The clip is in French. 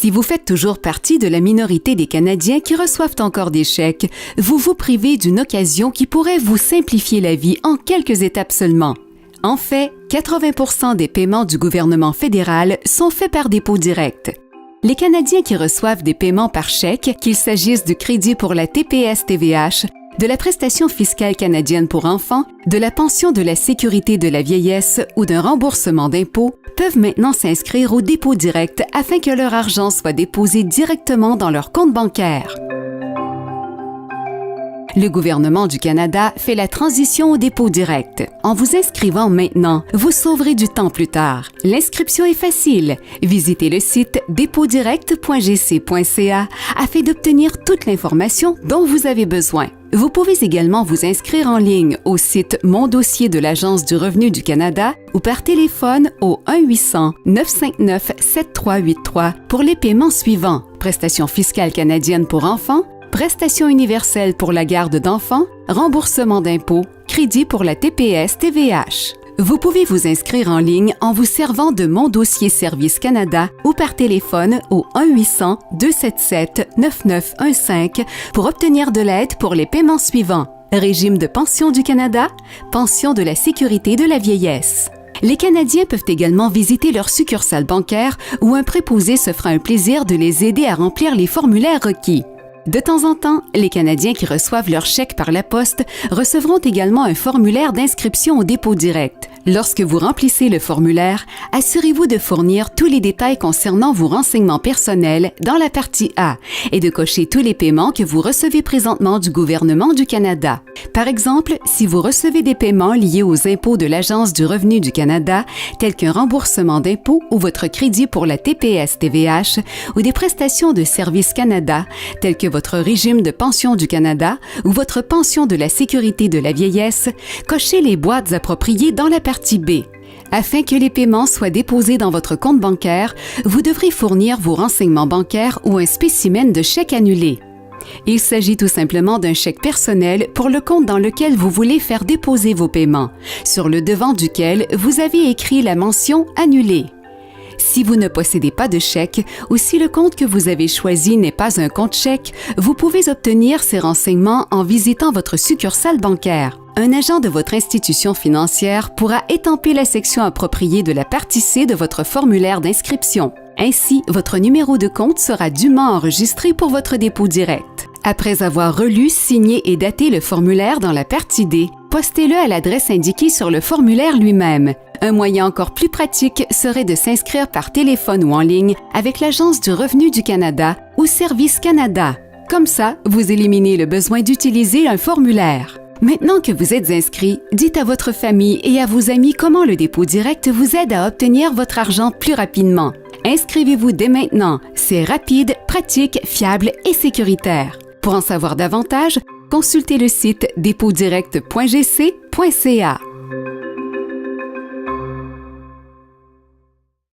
Si vous faites toujours partie de la minorité des Canadiens qui reçoivent encore des chèques, vous vous privez d'une occasion qui pourrait vous simplifier la vie en quelques étapes seulement. En fait, 80% des paiements du gouvernement fédéral sont faits par dépôt direct. Les Canadiens qui reçoivent des paiements par chèque, qu'il s'agisse du crédit pour la TPS-TVH, de la prestation fiscale canadienne pour enfants, de la pension de la sécurité de la vieillesse ou d'un remboursement d'impôts, peuvent maintenant s'inscrire au dépôt direct afin que leur argent soit déposé directement dans leur compte bancaire. Le gouvernement du Canada fait la transition au dépôt direct. En vous inscrivant maintenant, vous sauverez du temps plus tard. L'inscription est facile. Visitez le site dépôtdirect.gc.ca afin d'obtenir toute l'information dont vous avez besoin. Vous pouvez également vous inscrire en ligne au site Mon dossier de l'Agence du revenu du Canada ou par téléphone au 1-800-959-7383 pour les paiements suivants: prestation fiscale canadienne pour enfants, prestation universelle pour la garde d'enfants, remboursement d'impôts, crédit pour la TPS-TVH. Vous pouvez vous inscrire en ligne en vous servant de Mon dossier Service Canada ou par téléphone au 1-800-277-9915 pour obtenir de l'aide pour les paiements suivants: régime de pension du Canada, pension de la sécurité de la vieillesse. Les Canadiens peuvent également visiter leur succursale bancaire où un préposé se fera un plaisir de les aider à remplir les formulaires requis. De temps en temps, les Canadiens qui reçoivent leur chèque par la poste recevront également un formulaire d'inscription au dépôt direct. Lorsque vous remplissez le formulaire, assurez-vous de fournir tous les détails concernant vos renseignements personnels dans la partie A et de cocher tous les paiements que vous recevez présentement du gouvernement du Canada. Par exemple, si vous recevez des paiements liés aux impôts de l'Agence du revenu du Canada, tels qu'un remboursement d'impôts ou votre crédit pour la TPS-TVH, ou des prestations de Service Canada, tels que votre régime de pension du Canada ou votre pension de la sécurité de la vieillesse, cochez les boîtes appropriées dans la partie B. Afin que les paiements soient déposés dans votre compte bancaire, vous devrez fournir vos renseignements bancaires ou un spécimen de chèque annulé. Il s'agit tout simplement d'un chèque personnel pour le compte dans lequel vous voulez faire déposer vos paiements, sur le devant duquel vous avez écrit la mention « Annulé ». Si vous ne possédez pas de chèque ou si le compte que vous avez choisi n'est pas un compte chèque, vous pouvez obtenir ces renseignements en visitant votre succursale bancaire. Un agent de votre institution financière pourra étamper la section appropriée de la partie C de votre formulaire d'inscription. Ainsi, votre numéro de compte sera dûment enregistré pour votre dépôt direct. Après avoir relu, signé et daté le formulaire dans la partie D, postez-le à l'adresse indiquée sur le formulaire lui-même. Un moyen encore plus pratique serait de s'inscrire par téléphone ou en ligne avec l'Agence du revenu du Canada ou Service Canada. Comme ça, vous éliminez le besoin d'utiliser un formulaire. Maintenant que vous êtes inscrit, dites à votre famille et à vos amis comment le dépôt direct vous aide à obtenir votre argent plus rapidement. Inscrivez-vous dès maintenant. C'est rapide, pratique, fiable et sécuritaire. Pour en savoir davantage, consultez le site dépôtdirect.gc.ca.